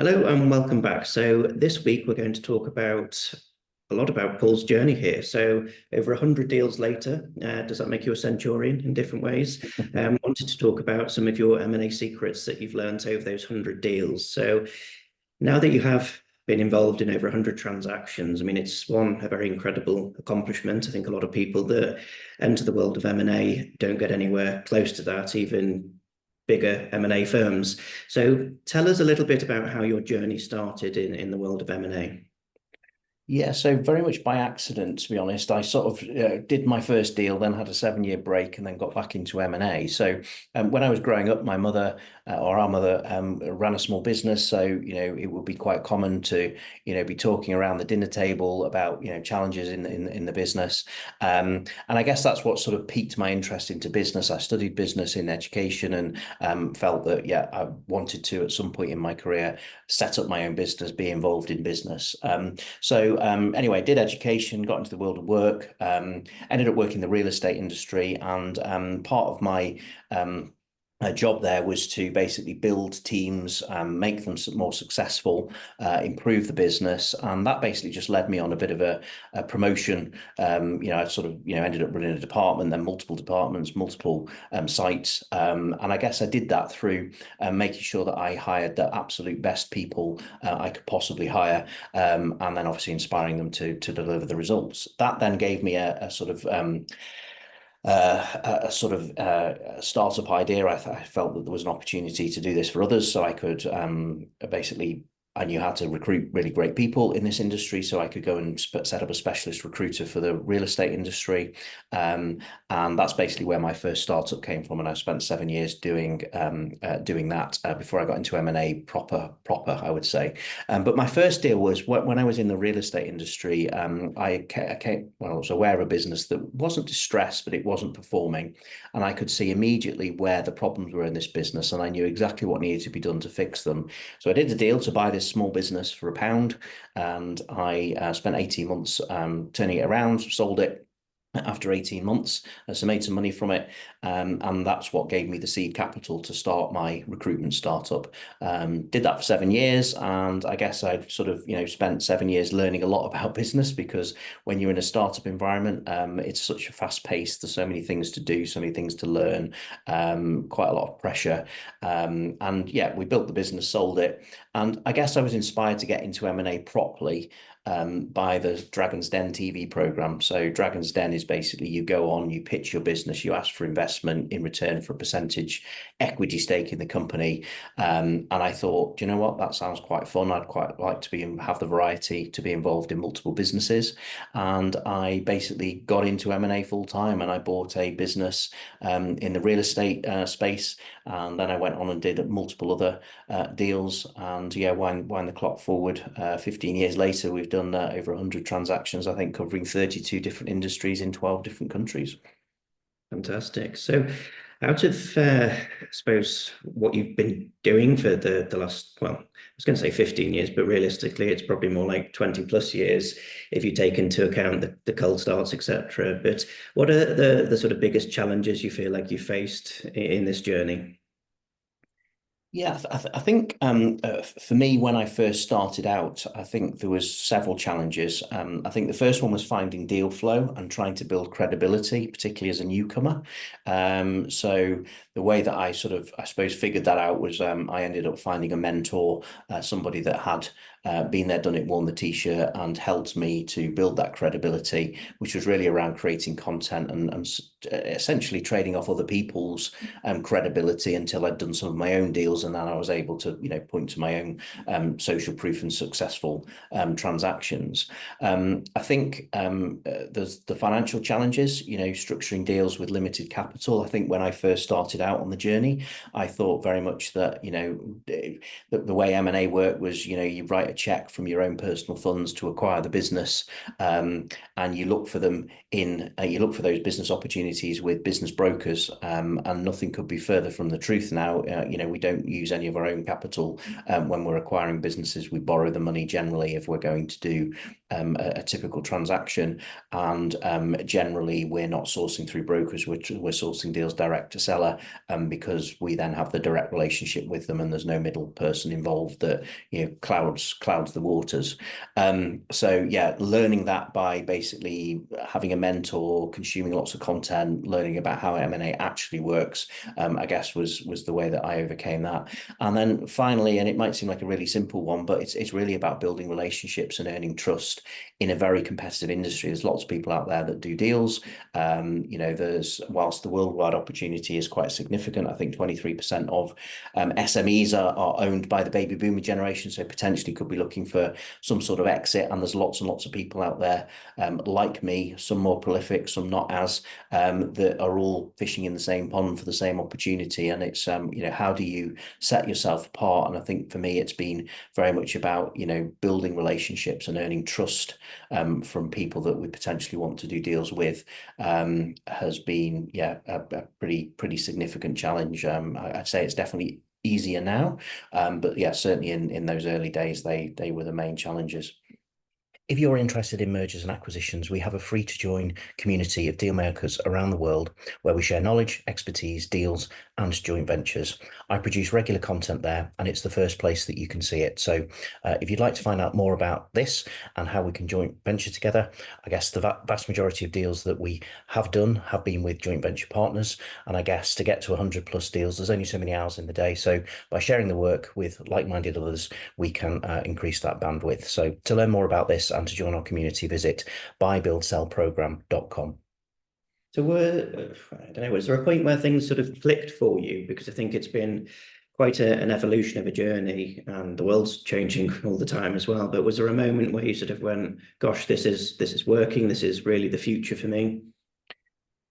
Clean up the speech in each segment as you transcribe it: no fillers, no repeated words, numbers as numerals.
Hello and welcome back. So this week we're going to talk about a lot about Paul's journey here. So over 100 deals later, does that make you a centurion in different ways? Wanted to talk about some of your M&A secrets that you've learned over those 100 deals. So now that you have been involved in over 100 transactions, I mean, it's a very incredible accomplishment. I think a lot of people that enter the world of M&A don't get anywhere close to that, even bigger M&A firms. So tell us a little bit about how your journey started in the world of M&A. Yeah, so very much by accident, to be honest. I sort of did my first deal, then had a 7-year break, and then got back into M&A. So when I was growing up, my mother or our mother ran a small business. So, it would be quite common to, be talking around the dinner table about, challenges in the business. And I guess that's what sort of piqued my interest into business. I studied business in education and felt that, yeah, I wanted to, at some point in my career, set up my own business, be involved in business. Anyway, did education, got into the world of work, ended up working in the real estate industry, and part of my job there was to basically build teams, make them more successful, improve the business, and that basically just led me on a bit of a promotion. I sort of ended up running a department, then multiple departments, multiple sites, and I guess I did that through making sure that I hired the absolute best people I could possibly hire, and then obviously inspiring them to deliver the results. That then gave me a sort of startup idea. I felt that there was an opportunity to do this for others, so I could basically. I knew how to recruit really great people in this industry, so I could go and set up a specialist recruiter for the real estate industry. And that's basically where my first startup came from. And I spent 7 years doing that before I got into M&A proper, I would say. But my first deal was when I was in the real estate industry. I was aware of a business that wasn't distressed, but it wasn't performing. And I could see immediately where the problems were in this business, and I knew exactly what needed to be done to fix them. So I did the deal to buy this small business for £1, and I spent 18 months turning it around, sold it after 18 months, so made some money from it, and that's what gave me the seed capital to start my recruitment startup. Did that for 7 years, and I guess I sort of spent 7 years learning a lot about business, because when you're in a startup environment, it's such a fast pace. There's so many things to do, so many things to learn, quite a lot of pressure, and yeah, we built the business, sold it, and I guess I was inspired to get into M&A properly by the Dragon's Den TV program. So Dragon's Den is basically, you go on, you pitch your business, you ask for investment in return for a percentage equity stake in the company. And I thought, you know what, that sounds quite fun. I'd quite like to have the variety to be involved in multiple businesses. And I basically got into M&A full time, and I bought a business in the real estate space. And then I went on and did multiple other deals. And yeah, wind the clock forward, 15 years later, we've done over 100 transactions, I think, covering 32 different industries in 12 different countries. Fantastic. So out of, I suppose, what you've been doing for the last, well, I was going to say 15 years, but realistically, it's probably more like 20 plus years if you take into account the cold starts, etc. But what are the sort of biggest challenges you feel like you faced in this journey? Yeah, I think for me, when I first started out, I think there was several challenges. I think the first one was finding deal flow and trying to build credibility, particularly as a newcomer. So the way that I sort of, I suppose, figured that out was I ended up finding a mentor, somebody that had been there, done it, worn the t-shirt, and helped me to build that credibility, which was really around creating content and essentially trading off other people's credibility until I'd done some of my own deals, and then I was able to point to my own social proof and successful transactions. I think there's the financial challenges, structuring deals with limited capital. I think when I first started out on the journey, I thought very much that the way M&A worked was you write a check from your own personal funds to acquire the business, and you look for them you look for those business opportunities with business brokers, and nothing could be further from the truth now. We don't use any of our own capital when we're acquiring businesses. We borrow the money generally if we're going to do a typical transaction. And generally, we're not sourcing through brokers, we're sourcing deals direct to seller, because we then have the direct relationship with them, and there's no middle person involved that clouds the waters. So yeah, learning that by basically having a mentor, consuming lots of content, learning about how M&A actually works, I guess was the way that I overcame that. And then finally, and it might seem like a really simple one, but it's really about building relationships and earning trust in a very competitive industry. There's lots of people out there that do deals. There's, whilst the worldwide opportunity is quite significant, I think 23% of SMEs are owned by the baby boomer generation, so potentially could be looking for some sort of exit. And there's lots and lots of people out there like me, some more prolific, some not as, that are all fishing in the same pond for the same opportunity. And it's how do you set yourself apart? And I think for me, it's been very much about building relationships and earning trust from people that we potentially want to do deals with, has been a pretty significant challenge. I'd say it's definitely easier now, but yeah, certainly in those early days, they were the main challenges. If you're interested in mergers and acquisitions, we have a free to join community of deal makers around the world where we share knowledge, expertise, deals, and joint ventures. I produce regular content there, and it's the first place that you can see it. So if you'd like to find out more about this and how we can joint venture together, I guess the vast majority of deals that we have done have been with joint venture partners. And I guess to get to 100 plus deals, there's only so many hours in the day. So by sharing the work with like-minded others, we can increase that bandwidth. So to learn more about this and to join our community, visit buybuildsellprogram.com. So I don't know, was there a point where things sort of clicked for you? Because I think it's been quite an evolution of a journey, and the world's changing all the time as well. But was there a moment where you sort of went, gosh, this is working, this is really the future for me?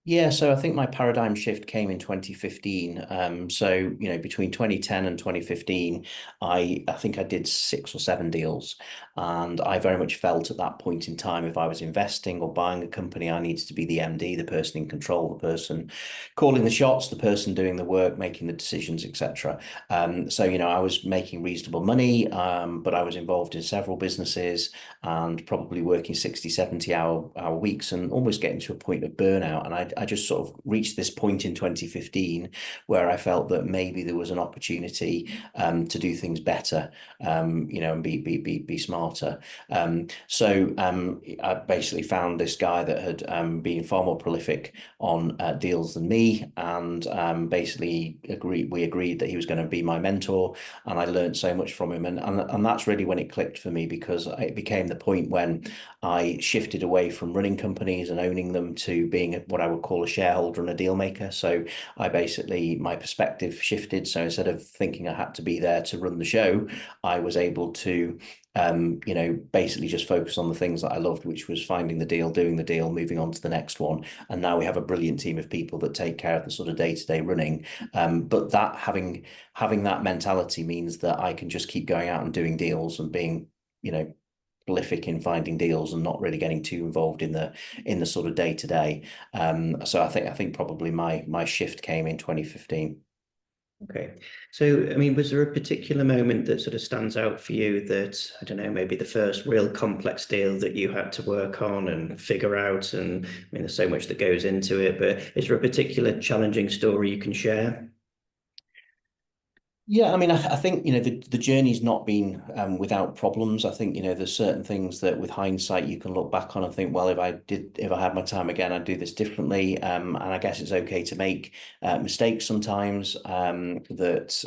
Yeah, so I think my paradigm shift came in 2015. So, between 2010 and 2015, I think I did 6 or 7 deals. And I very much felt at that point in time, if I was investing or buying a company, I needed to be the MD, the person in control, the person calling the shots, the person doing the work, making the decisions, etc. So, I was making reasonable money, but I was involved in several businesses and probably working 60, 70 hour weeks and almost getting to a point of burnout. And I just sort of reached this point in 2015 where I felt that maybe there was an opportunity to do things better, and be smarter. So I basically found this guy that had been far more prolific on deals than me, and basically we agreed that he was going to be my mentor, and I learned so much from him. And that's really when it clicked for me, because it became the point when I shifted away from running companies and owning them to being what I would call a shareholder and a deal maker. So my perspective shifted. So instead of thinking I had to be there to run the show, I was able to basically just focus on the things that I loved, which was finding the deal, doing the deal, moving on to the next one. And now we have a brilliant team of people that take care of the sort of day-to-day running. But that having that mentality means that I can just keep going out and doing deals and being, prolific in finding deals and not really getting too involved in the sort of day-to-day. So I think probably my shift came in 2015. Okay. So, I mean, was there a particular moment that sort of stands out for you that, I don't know, maybe the first real complex deal that you had to work on and figure out? And I mean, there's so much that goes into it, but is there a particular challenging story you can share? Yeah, I mean, I think, the journey's not been without problems. I think, there's certain things that with hindsight you can look back on and think, well, if I had my time again, I'd do this differently. And I guess it's okay to make mistakes sometimes, as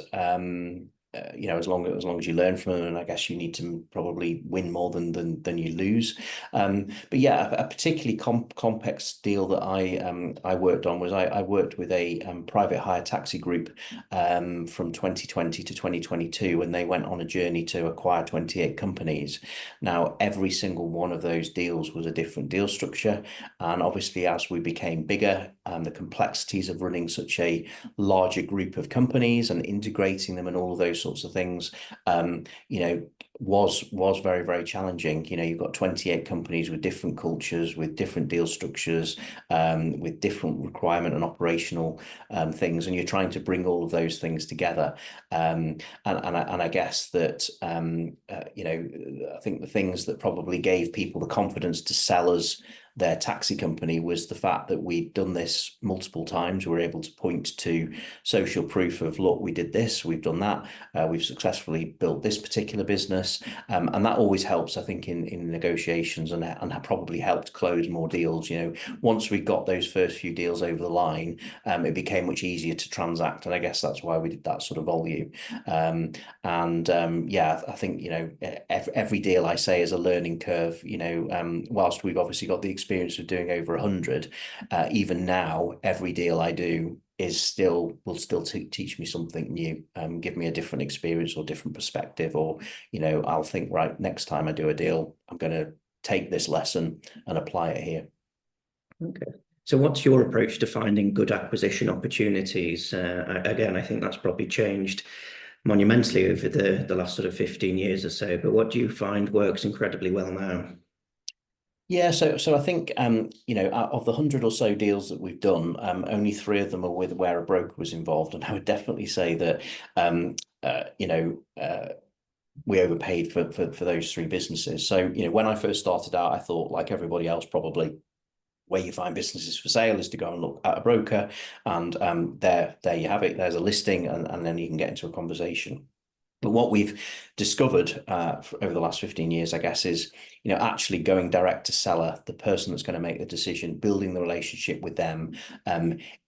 long as you learn from them. And I guess you need to probably win more than you lose. But yeah, a particularly complex deal that I worked on was I worked with a private hire taxi group from 2020 to 2022, and they went on a journey to acquire 28 companies. Now, every single one of those deals was a different deal structure. And obviously, as we became bigger, the complexities of running such a larger group of companies and integrating them and all of those sorts of things, you know, was very, very challenging. You know, you've got 28 companies with different cultures, with different deal structures, with different requirement and operational things, and you're trying to bring all of those things together. And I guess that you know, I think the things that probably gave people the confidence to sell us their taxi company was the fact that we'd done this multiple times. We were able to point to social proof of, look, we did this, we've done that, we've successfully built this particular business, and that always helps, I think, in negotiations, and probably helped close more deals. You know, once we got those first few deals over the line, it became much easier to transact, and I guess that's why we did that sort of volume. Yeah, I think, you know, every deal I say is a learning curve. You know, whilst we've obviously got the experience of doing over 100, even now, every deal I do will still teach me something new, give me a different experience or different perspective, or, you know, I'll think, right, next time I do a deal, I'm going to take this lesson and apply it here. Okay. So what's your approach to finding good acquisition opportunities? Again, I think that's probably changed monumentally over the last sort of 15 years or so, but what do you find works incredibly well now? Yeah, so I think you know, out of the 100 or so deals that we've done, only 3 of them are with where a broker was involved, and I would definitely say that you know, we overpaid for those 3 businesses. So, you know, when I first started out, I thought, like everybody else probably, where you find businesses for sale is to go and look at a broker, and there you have it. There's a listing, and then you can get into a conversation. But what we've discovered over the last 15 years, I guess, is, you know, actually going direct to seller, the person that's going to make the decision, building the relationship with them,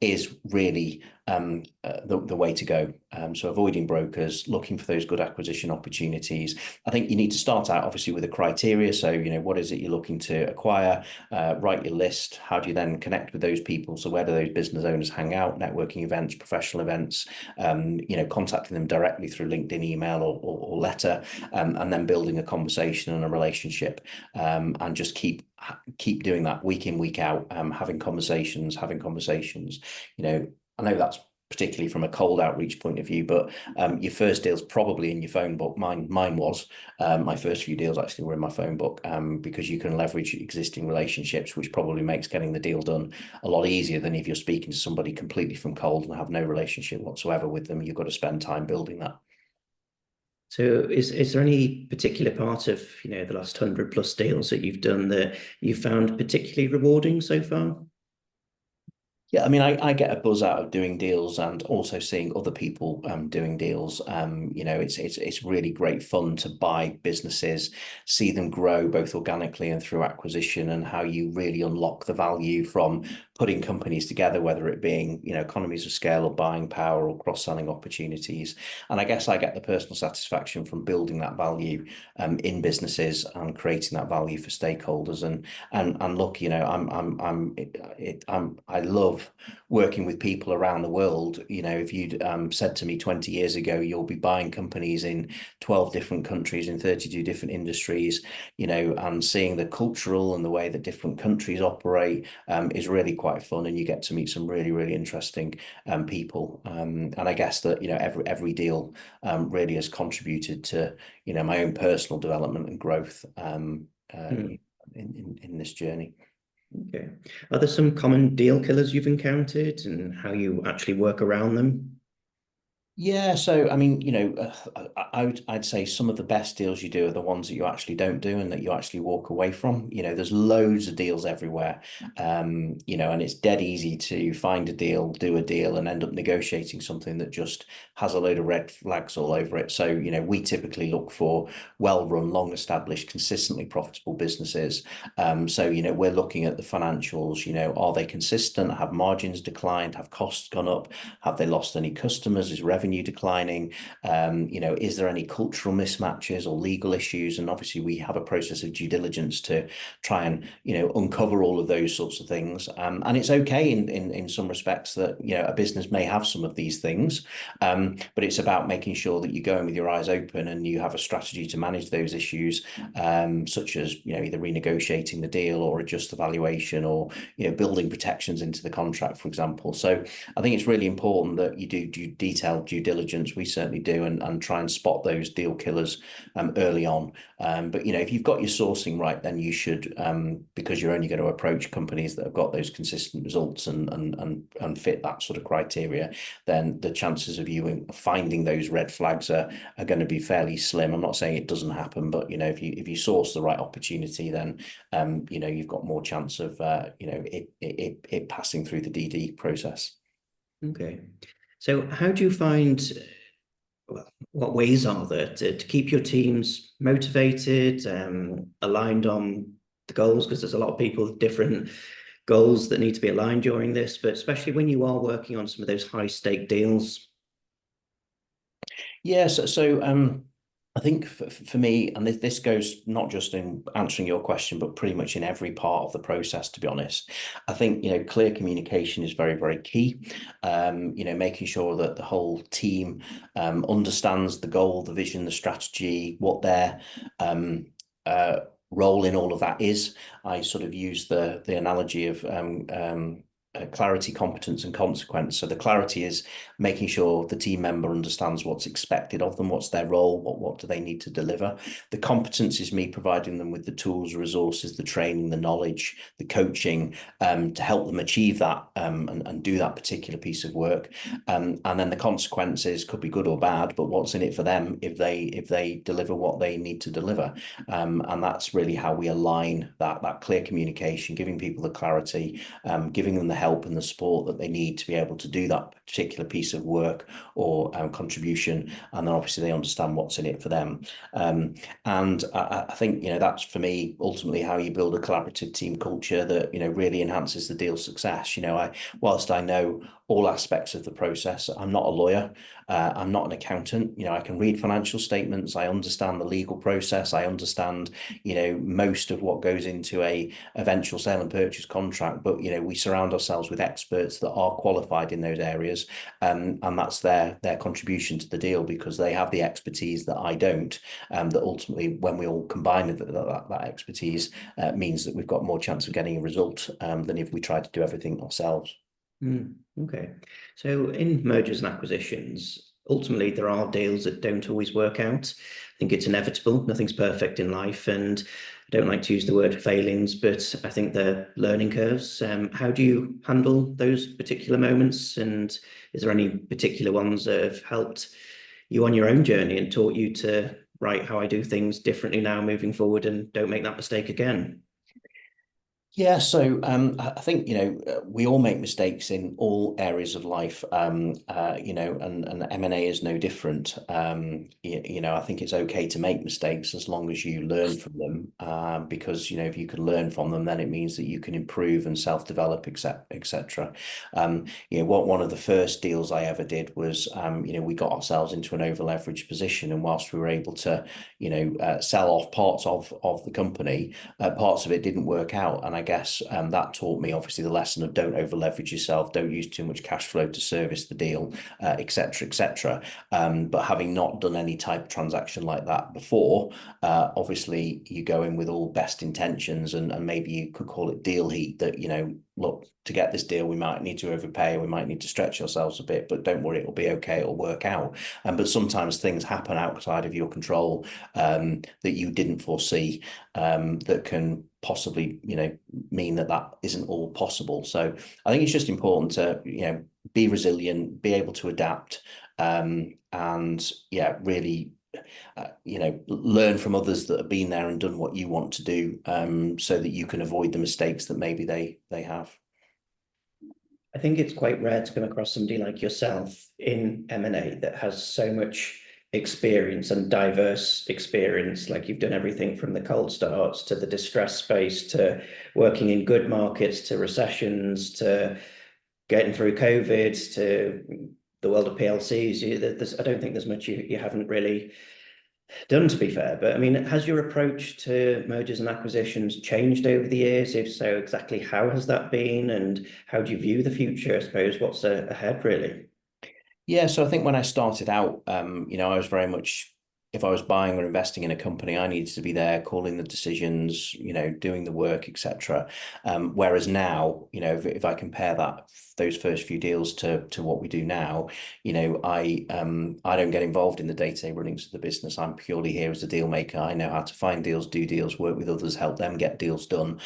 is really the way to go. So avoiding brokers, looking for those good acquisition opportunities. I think you need to start out obviously with a criteria. So, you know, what is it you're looking to acquire? Write your list. How do you then connect with those people? So where do those business owners hang out? Networking events, professional events, you know, contacting them directly through LinkedIn, email, or letter, and then building a conversation and a relationship, and just keep doing that week in, week out, having conversations. You know, I know that's particularly from a cold outreach point of view, but your first deal's probably in your phone book. Mine was. My first few deals actually were in my phone book, because you can leverage existing relationships, which probably makes getting the deal done a lot easier than if you're speaking to somebody completely from cold and have no relationship whatsoever with them. You've got to spend time building that. So is there any particular part of, you know, the last 100 plus deals that you've done that you found particularly rewarding so far? Yeah, I mean, I get a buzz out of doing deals and also seeing other people doing deals. You know, it's really great fun to buy businesses, see them grow both organically and through acquisition, and how you really unlock the value from putting companies together, whether it being, you know, economies of scale or buying power or cross-selling opportunities. And I guess I get the personal satisfaction from building that value in businesses and creating that value for stakeholders. And look, you know, I love working with people around the world. You know, if you'd said to me 20 years ago, you'll be buying companies in 12 different countries in 32 different industries, you know, and seeing the cultural and the way that different countries operate is really quite fun, and you get to meet some really, really interesting people. And I guess that, you know, every deal really has contributed to, you know, my own personal development and growth in this journey. Okay. Are there some common deal killers you've encountered and how you actually work around them? Yeah, so I mean, you know, I'd say some of the best deals you do are the ones that you actually don't do and that you actually walk away from. You know, there's loads of deals everywhere, you know, and it's dead easy to find a deal, do a deal, and end up negotiating something that just has a load of red flags all over it. So, you know, we typically look for well-run, long-established, consistently profitable businesses. So, you know, we're looking at the financials. You know, are they consistent? Have margins declined? Have costs gone up? Have they lost any customers? Is revenue declining? You know, is there any cultural mismatches or legal issues? And obviously we have a process of due diligence to try and, you know, uncover all of those sorts of things. And it's okay in some respects that, you know, a business may have some of these things, but it's about making sure that you go in with your eyes open and you have a strategy to manage those issues, such as, you know, either renegotiating the deal or adjust the valuation, or, you know, building protections into the contract, for example. So I think it's really important that you do detailed due due diligence. We certainly do, and try and spot those deal killers early on. But if you've got your sourcing right, then you should, because you're only going to approach companies that have got those consistent results and fit that sort of criteria, then the chances of you finding those red flags are going to be fairly slim. I'm not saying it doesn't happen, but if you source the right opportunity, then you've got more chance of it passing through the DD process. Okay. So how do you find, well, what ways are there to keep your teams motivated, aligned on the goals? Because there's a lot of people with different goals that need to be aligned during this, but especially when you are working on some of those high stake deals. Yeah, so I think for me, and this goes not just in answering your question, but pretty much in every part of the process, to be honest. I think, clear communication is very, very key. Making sure that the whole team understands the goal, the vision, the strategy, what their role in all of that is. I sort of use the analogy of clarity, competence, and consequence. So the clarity is making sure the team member understands what's expected of them, what's their role, what do they need to deliver. The competence is me providing them with the tools, resources, the training, the knowledge, the coaching to help them achieve that and do that particular piece of work. And then the consequences could be good or bad, but what's in it for them if they deliver what they need to deliver. And that's really how we align that clear communication, giving people the clarity, giving them the help and the support that they need to be able to do that particular piece of work or contribution, and then obviously they understand what's in it for them. And I think that's for me ultimately how you build a collaborative team culture that really enhances the deal success. Whilst I know all aspects of the process, I'm not a lawyer, I'm not an accountant. I can read financial statements, I understand the legal process, I understand most of what goes into a eventual sale and purchase contract, but we surround ourselves with experts that are qualified in those areas, and that's their contribution to the deal, because they have the expertise that I don't, that ultimately when we all combine that expertise means that we've got more chance of getting a result than if we try to do everything ourselves. Okay. So in mergers and acquisitions, ultimately there are deals that don't always work out. I think it's inevitable. Nothing's perfect in life, and I don't like to use the word failings, but I think they're learning curves. How do you handle those particular moments? And is there any particular ones that have helped you on your own journey and taught you to, right, how I do things differently now moving forward and don't make that mistake again? Yeah, so I think we all make mistakes in all areas of life, and M&A is no different. I think it's okay to make mistakes as long as you learn from them, because if you can learn from them, then it means that you can improve and self-develop, etc. One of the first deals I ever did was we got ourselves into an over-leveraged position, and whilst we were able to sell off parts of the company, parts of it didn't work out, and I guess that taught me obviously the lesson of don't over leverage yourself, don't use too much cash flow to service the deal, etc., etc. But having not done any type of transaction like that before, obviously you go in with all best intentions, and maybe you could call it deal heat, that look, to get this deal we might need to overpay, we might need to stretch ourselves a bit, but don't worry, it'll be okay, it'll work out. But sometimes things happen outside of your control that you didn't foresee, that can possibly mean that isn't all possible. So I think it's just important to be resilient, be able to adapt, and really learn from others that have been there and done what you want to do, so that you can avoid the mistakes that maybe they have. I think it's quite rare to come across somebody like yourself in M&A that has so much experience and diverse experience. Like, you've done everything from the cold starts to the distress space to working in good markets to recessions to getting through COVID to the world of PLCs. I don't think there's much you haven't really done, to be fair. But I mean, has your approach to mergers and acquisitions changed over the years? If so, exactly how has that been, and how do you view the future? I suppose what's ahead, really? Yeah, so I think when I started out, I was very much if I was buying or investing in a company, I needed to be there, calling the decisions, doing the work, etc. Whereas now, if I compare those first few deals to what we do now, I don't get involved in the day-to-day runnings of the business. I'm purely here as a deal maker. I know how to find deals, do deals, work with others, help them get deals done.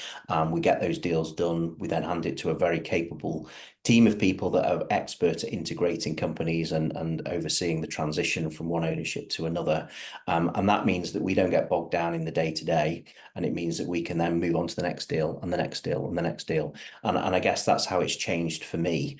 We get those deals done. We then hand it to a very capable team of people that are expert at integrating companies and overseeing the transition from one ownership to another. And that means that we don't get bogged down in the day to day. And it means that we can then move on to the next deal and the next deal and the next deal. And I guess that's how it's changed for me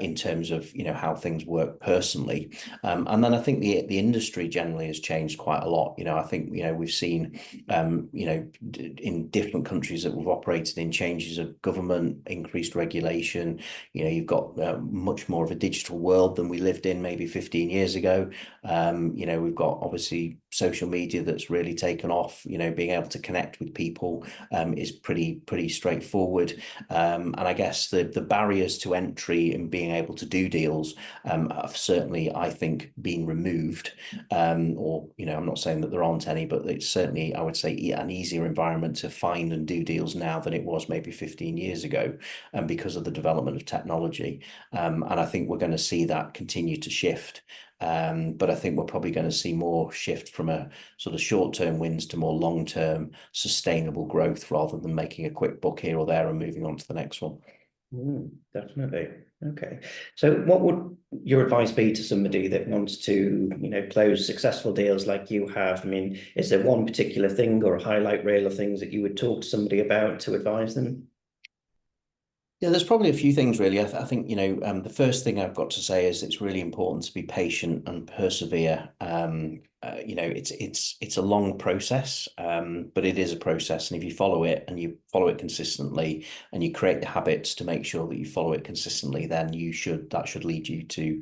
in terms of, how things work personally. And then I think the industry generally has changed quite a lot. I think, we've seen, in different countries that we've operated in, changes of government, increased regulation. You've got much more of a digital world than we lived in maybe 15 years ago. We've got obviously social media that's really taken off. Being able to connect with people is pretty straightforward. And I guess the barriers to entry and being able to do deals have certainly, I think, been removed. Or I'm not saying that there aren't any, but it's certainly, I would say, an easier environment to find and do deals now than it was maybe 15 years ago, because of the development of technology. And I think we're going to see that continue to shift. But I think we're probably going to see more shift from a sort of short-term wins to more long-term sustainable growth, rather than making a quick buck here or there and moving on to the next one. Definitely. Okay. So what would your advice be to somebody that wants to, close successful deals like you have? I mean, is there one particular thing or a highlight reel of things that you would talk to somebody about to advise them? Yeah, there's probably a few things really. I think, the first thing I've got to say is it's really important to be patient and persevere. It's a long process, but it is a process. And if you follow it and you follow it consistently and you create the habits to make sure that you follow it consistently, then that should lead you to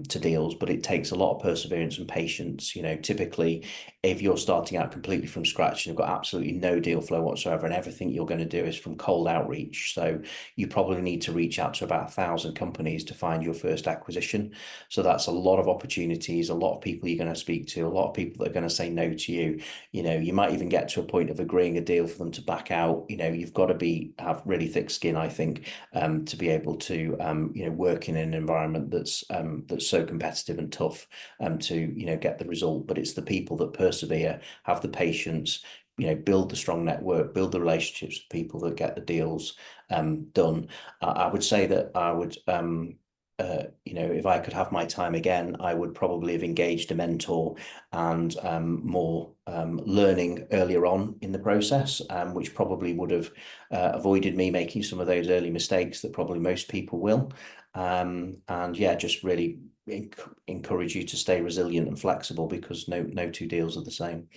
deals. But it takes a lot of perseverance and patience. Typically, if you're starting out completely from scratch and you've got absolutely no deal flow whatsoever, and everything you're going to do is from cold outreach, so you probably need to reach out to about 1,000 companies to find your first acquisition. So that's a lot of opportunities, a lot of people you're going to speak to, a lot of people that are going to say no to you. You might even get to a point of agreeing a deal for them to back out. You've got to have really thick skin, I think, to be able to work in an environment that's so competitive and tough to get the result. But it's the people that persevere, have the patience, build the strong network, build the relationships with people that get the deals done. I would say that I would, if I could have my time again, I would probably have engaged a mentor and more learning earlier on in the process, which probably would have avoided me making some of those early mistakes that probably most people will. And yeah, just really encourage you to stay resilient and flexible, because no two deals are the same.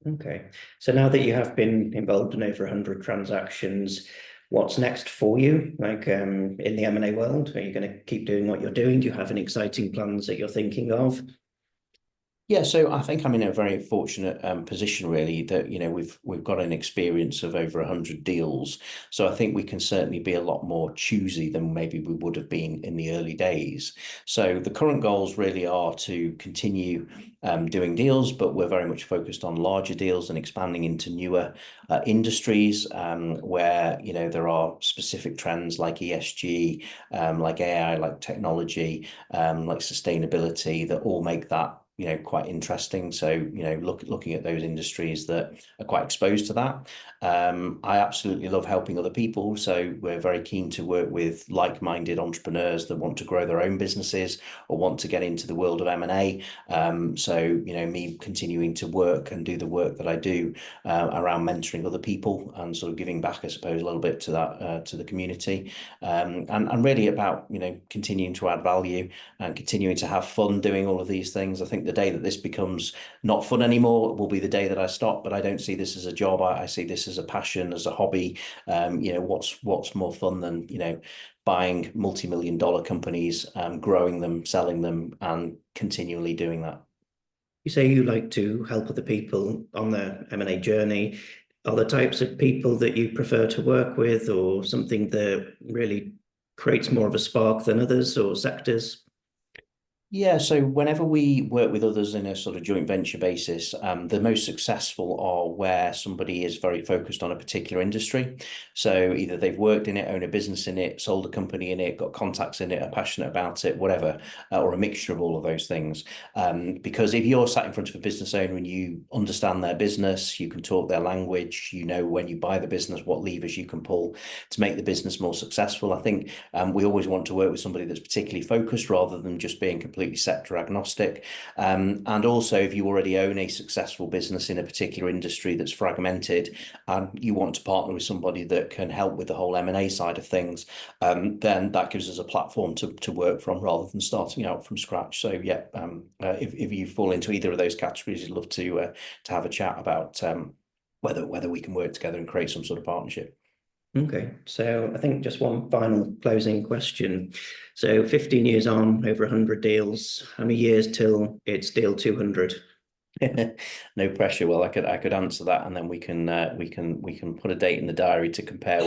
Okay. So now that you have been involved in over 100 transactions, what's next for you? Like in the M&A world, are you going to keep doing what you're doing? Do you have any exciting plans that you're thinking of? Yeah, so I think I'm in a very fortunate position, really, that we've got an experience of over 100 deals. So I think we can certainly be a lot more choosy than maybe we would have been in the early days. So the current goals really are to continue doing deals, but we're very much focused on larger deals and expanding into newer industries where there are specific trends like ESG, like AI, like technology, like sustainability, that all make that quite interesting. So looking at those industries that are quite exposed to that. I absolutely love helping other people, so we're very keen to work with like-minded entrepreneurs that want to grow their own businesses or want to get into the world of M&A. So me continuing to work and do the work that I do around mentoring other people and sort of giving back, I suppose, a little bit to that to the community, and really about continuing to add value and continuing to have fun doing all of these things. I think the day that this becomes not fun anymore will be the day that I stop, but I don't see this as a job. I see this as a passion, as a hobby. What's more fun than buying multi-million-dollar companies, growing them, selling them, and continually doing that. You say you like to help other people on their M&A journey. Are there types of people that you prefer to work with, or something that really creates more of a spark than others, or sectors? Yeah, so whenever we work with others in a sort of joint venture basis, the most successful are where somebody is very focused on a particular industry. So either they've worked in it, own a business in it, sold a company in it, got contacts in it, are passionate about it, whatever, or a mixture of all of those things. Because if you're sat in front of a business owner and you understand their business, you can talk their language, you know when you buy the business, what levers you can pull to make the business more successful. I think we always want to work with somebody that's particularly focused rather than just being completely sector agnostic. And also, if you already own a successful business in a particular industry that's fragmented and you want to partner with somebody that can help with the whole M&A side of things, then that gives us a platform to work from rather than starting out from scratch. So yeah, if you fall into either of those categories, I'd love to have a chat about whether we can work together and create some sort of partnership. Okay, so I think just one final closing question. So 15 years on, over 100 deals, how many years till it's deal 200? No pressure. Well, I could answer that, and then we can put a date in the diary to compare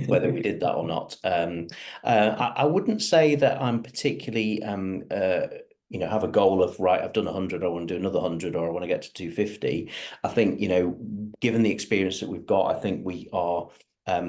whether we did that or not. I wouldn't say that I'm particularly have a goal of, right, I've done 100, I want to do another 100, or I want to get to 250. I think, given the experience that we've got, I think we are a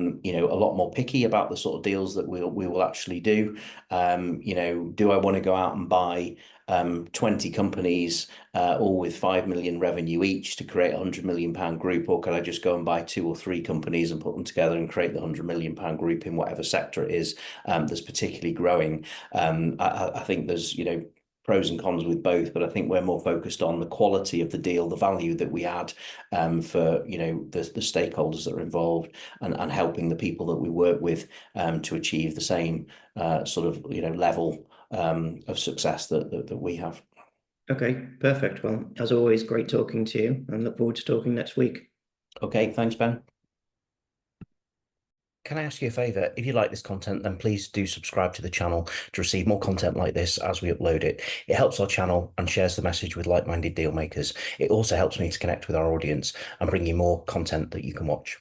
lot more picky about the sort of deals that we will actually do. Do I want to go out and buy 20 companies all with 5 million revenue each to create a 100 million pound group, or can I just go and buy 2 or 3 companies and put them together and create the 100 million pound group in whatever sector it is that's particularly growing? I think there's pros and cons with both, but I think we're more focused on the quality of the deal, the value that we add for the stakeholders that are involved, and helping the people that we work with to achieve the same sort of level of success that we have. Okay, perfect. Well, as always, great talking to you, and look forward to talking next week. Okay, thanks, Ben. Can I ask you a favor? If you like this content, then please do subscribe to the channel to receive more content like this as we upload it. It helps our channel and shares the message with like-minded deal makers. It also helps me to connect with our audience and bring you more content that you can watch.